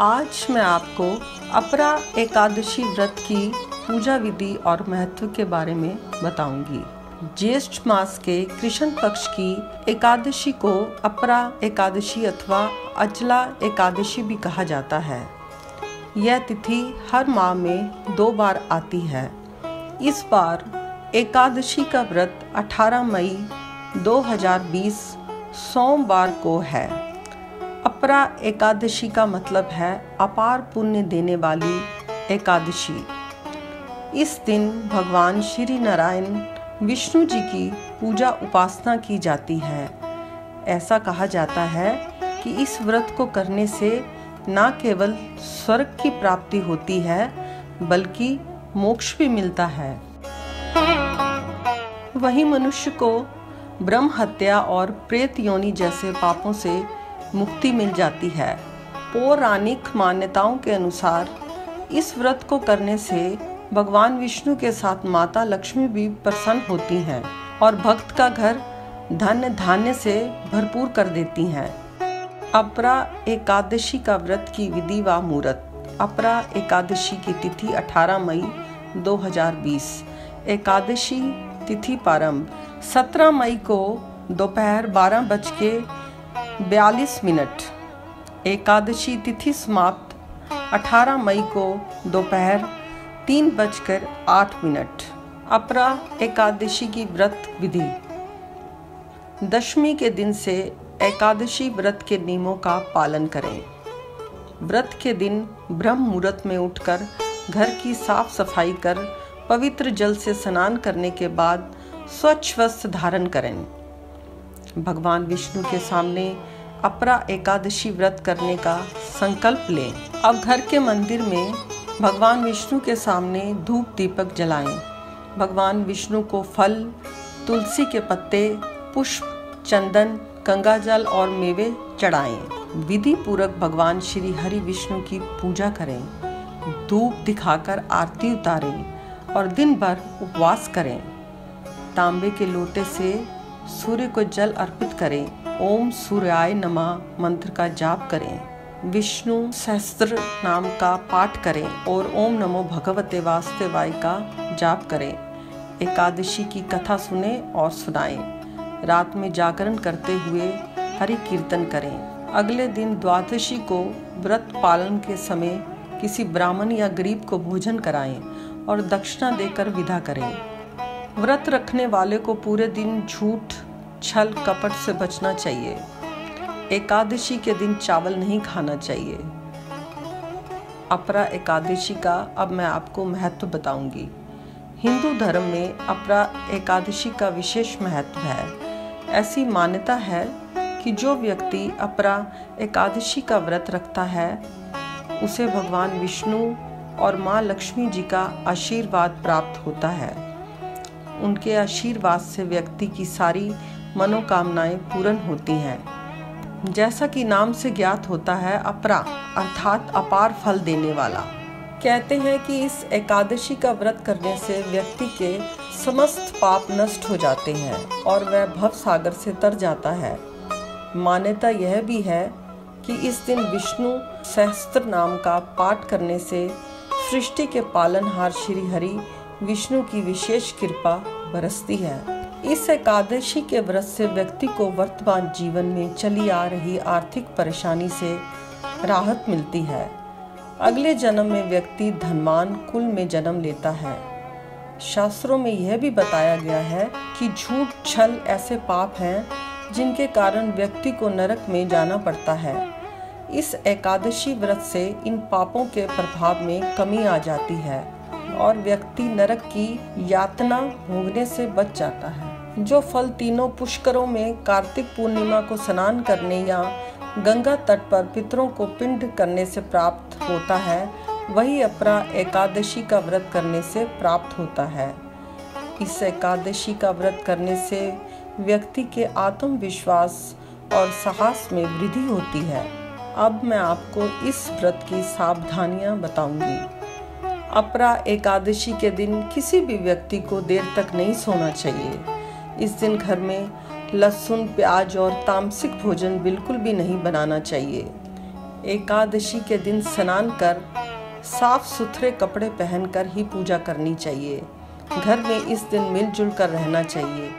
आज मैं आपको अपरा एकादशी व्रत की पूजा विधि और महत्व के बारे में बताऊंगी। ज्येष्ठ मास के कृष्ण पक्ष की एकादशी को अपरा एकादशी अथवा अचला एकादशी भी कहा जाता है। यह तिथि हर माह में 2 बार आती है। इस बार एकादशी का व्रत 18 मई 2020 सोमवार को है। अपरा एकादशी का मतलब है अपार पुण्य देने वाली एकादशी। इस दिन भगवान श्री नारायण विष्णु जी की पूजा उपासना की जाती है। ऐसा कहा जाता है कि इस व्रत को करने से न केवल स्वर्ग की प्राप्ति होती है बल्कि मोक्ष भी मिलता है। वहीं मनुष्य को ब्रह्म हत्या और प्रेत योनि जैसे पापों से मुक्ति मिल जाती है। पौराणिक मान्यताओं के अनुसार इस व्रत को करने से भगवान विष्णु के साथ माता लक्ष्मी भी प्रसन्न होती हैं और भक्त का घर धन धान्य से भरपूर कर देती हैं। अपरा एकादशी का व्रत की विधि व मुहूर्त। अपरा एकादशी की तिथि 18 मई 2020। एकादशी तिथि प्रारंभ 17 मई को दोपहर 12:42। एकादशी तिथि समाप्त 18 मई को दोपहर 3:08। अपरा एकादशी की व्रत विधि। दशमी के दिन से एकादशी व्रत के नियमों का पालन करें। व्रत के दिन ब्रह्म मुहूर्त में उठकर घर की साफ सफाई कर पवित्र जल से स्नान करने के बाद स्वच्छ वस्त्र धारण करें। भगवान विष्णु के सामने अपरा एकादशी व्रत करने का संकल्प लें। अब घर के मंदिर में भगवान विष्णु के सामने धूप दीपक जलाएं। भगवान विष्णु को फल, तुलसी के पत्ते, पुष्प, चंदन, गंगा जल और मेवे चढ़ाएं। विधि पूर्वक भगवान श्री हरि विष्णु की पूजा करें। धूप दिखाकर आरती उतारें और दिन भर उपवास करें। तांबे के लोटे से सूर्य को जल अर्पित करें। ओम सूर्याय नमः मंत्र का जाप करें। विष्णु सहस्त्र नाम का पाठ करें और ओम नमो भगवते वासुदेवाय का जाप करें। एकादशी की कथा सुने और सुनाएं। रात में जागरण करते हुए हरि कीर्तन करें। अगले दिन द्वादशी को व्रत पालन के समय किसी ब्राह्मण या गरीब को भोजन कराएं और दक्षिणा देकर विदा करें। व्रत रखने वाले को पूरे दिन झूठ, छल, कपट से बचना चाहिए। एकादशी के दिन चावल नहीं खाना चाहिए। अपरा एकादशी का अब मैं आपको महत्व बताऊंगी। हिंदू धर्म में अपरा एकादशी का विशेष महत्व है। ऐसी मान्यता है कि जो व्यक्ति अपरा एकादशी का व्रत रखता है उसे भगवान विष्णु और माँ लक्ष्मी जी का आशीर्वाद प्राप्त होता है। उनके आशीर्वाद से व्यक्ति की सारी मनोकामनाएं पूर्ण होती हैं। जैसा कि नाम से ज्ञात होता है, अपरा अर्थात अपार फल देने वाला। कहते हैं कि इस एकादशी का व्रत करने से व्यक्ति के समस्त पाप नष्ट हो जाते हैं और वह भव सागर से तर जाता है। मान्यता यह भी है कि इस दिन विष्णु सहस्त्र नाम का पाठ करने से सृष्टि के पालनहार श्री हरि विष्णु की विशेष कृपा बरसती है। इस एकादशी के व्रत से व्यक्ति को वर्तमान जीवन में चली आ रही आर्थिक परेशानी से राहत मिलती है। अगले जन्म में व्यक्ति धनवान कुल में जन्म लेता है। शास्त्रों में यह भी बताया गया है कि झूठ, छल ऐसे पाप हैं जिनके कारण व्यक्ति को नरक में जाना पड़ता है। इस एकादशी व्रत से इन पापों के प्रभाव में कमी आ जाती है और व्यक्ति नरक की यातना भोगने से बच जाता है। जो फल तीनों पुष्करों में कार्तिक पूर्णिमा को स्नान करने या गंगा तट पर पितरों को पिंड करने से प्राप्त होता है, वही अपरा एकादशी का व्रत करने से प्राप्त होता है। इस एकादशी का व्रत करने से व्यक्ति के आत्मविश्वास और साहस में वृद्धि होती है। अब मैं आपको इस व्रत की सावधानियां बताऊंगी। अपरा एकादशी के दिन किसी भी व्यक्ति को देर तक नहीं सोना चाहिए। इस दिन घर में लहसुन, प्याज और तामसिक भोजन बिल्कुल भी नहीं बनाना चाहिए। एकादशी के दिन स्नान कर साफ सुथरे कपड़े पहनकर ही पूजा करनी चाहिए। घर में इस दिन मिलजुल कर रहना चाहिए।